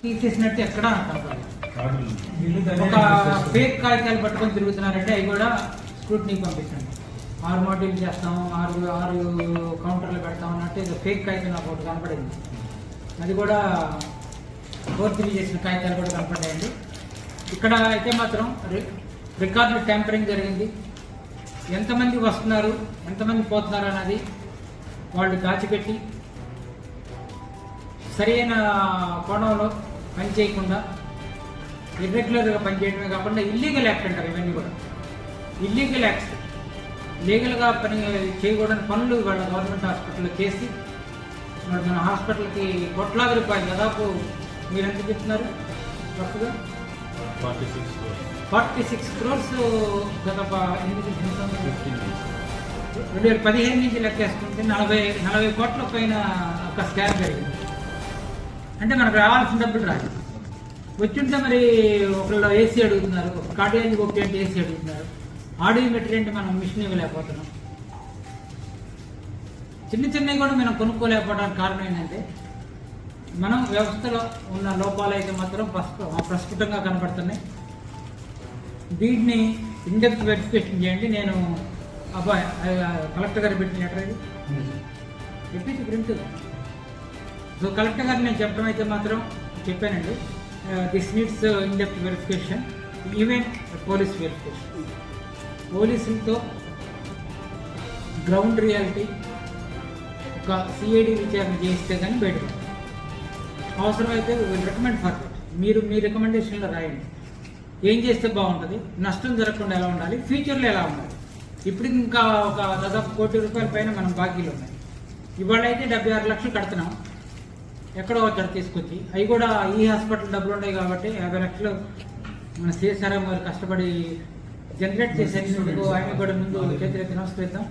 తీసేసినట్టు ఎక్కడా కనపడలేదు. ఒక ఫేక్ కాగితాలు పట్టుకొని తిరుగుతున్నారంటే అవి కూడా స్క్రూట్నీకి పంపించండి. 6 మాడ్యూల్ చేస్తాము, 6 కౌంటర్లు పెడతాం అన్నట్టు ఏదో ఫేక్ కాగితం నాకు ఒకటి కనపడింది. అది కూడా ఫోర్జరీ చేసిన కాగితాలు కూడా కనపడ్డాయండి. ఇక్కడ అయితే మాత్రం రికార్డు ట్యాంపరింగ్ జరిగింది. ఎంతమంది వస్తున్నారు, ఎంతమంది పోతున్నారు అన్నది వాళ్ళు దాచిపెట్టి సరైన కోణంలో పనిచేయకుండా ఇర్రెగ్యులర్గా పనిచేయడమే కాకుండా ఇల్లీగల్ యాక్ట్ అంటారు. ఇవన్నీ కూడా ఇల్లీగల్ యాక్ట్స్. లీగల్గా పని చేయకూడని పనులు వాళ్ళ గవర్నమెంట్ హాస్పిటల్లో చేసి మన హాస్పిటల్కి కోట్లాది రూపాయలు దాదాపు మీరు ఎంత చెప్తున్నారు? రఫ్గా 46 crores గత 2015 నుంచి లెక్కేసుకుంటే 40 కోట్ల పైన ఒక స్కామ్ జరిగింది. అంటే మనకు రావాల్సిన డబ్బులు రాదు. వచ్చింటే మరి ఒకళ్ళు ఏసీ అడుగుతున్నారు, కార్డియాలజీ ఒకటి అంటే ఏసీ అడుగుతున్నారు, ఆడియోమెట్రీ అంటే మనం మిషన్ ఇవ్వలేకపోతున్నాం. చిన్నవి కూడా మనం కొనుక్కోలేకపోవడానికి కారణం ఏంటంటే మనం వ్యవస్థలో ఉన్న లోపాలు అయితే మాత్రం ప్రస్ఫుటంగా కనపడుతున్నాయి. వీటిని ఇండెప్త్ వెరిఫికేషన్ చేయండి. నేను అబ్బాయి కలెక్టర్ గారు పెట్టిన లెటర్ ఇది చెప్పేసి ప్రింట్. సో కలెక్టర్ గారు నేను చెప్పడం అయితే మాత్రం చెప్పానండి, this needs in-depth verification, even police verification. పోలీసులతో గ్రౌండ్ రియాలిటీ ఒక సిఐడి విచారణ చేయిస్తే కానీ బయటకు అవసరమైతే విల్ రికమెండ్ ఫర్ దట్. మీరు మీ రికమెండేషన్లో రాయండి. ఏం చేస్తే బాగుంటుంది, నష్టం జరగకుండా ఎలా ఉండాలి, ఫ్యూచర్లో ఎలా ఉండాలి. ఇప్పుడు ఇంకా ఒక దాదాపు 1 కోటి రూపాయల పైన మనం బాకీలు ఉన్నాయి. ఇవాళ అయితే 76 లక్షలు కడుతున్నాం. ఎక్కడో వచ్చాడు తీసుకొచ్చి, అవి కూడా ఈ హాస్పిటల్ డబ్బులు ఉన్నాయి కాబట్టి 50 లక్షలు మన సిఎస్ఆర్ఎం గారు కష్టపడి జనరేట్ చేసేందుకు ఆయన కూడా ముందు చేతులెత్తి నమస్కరిద్దాం.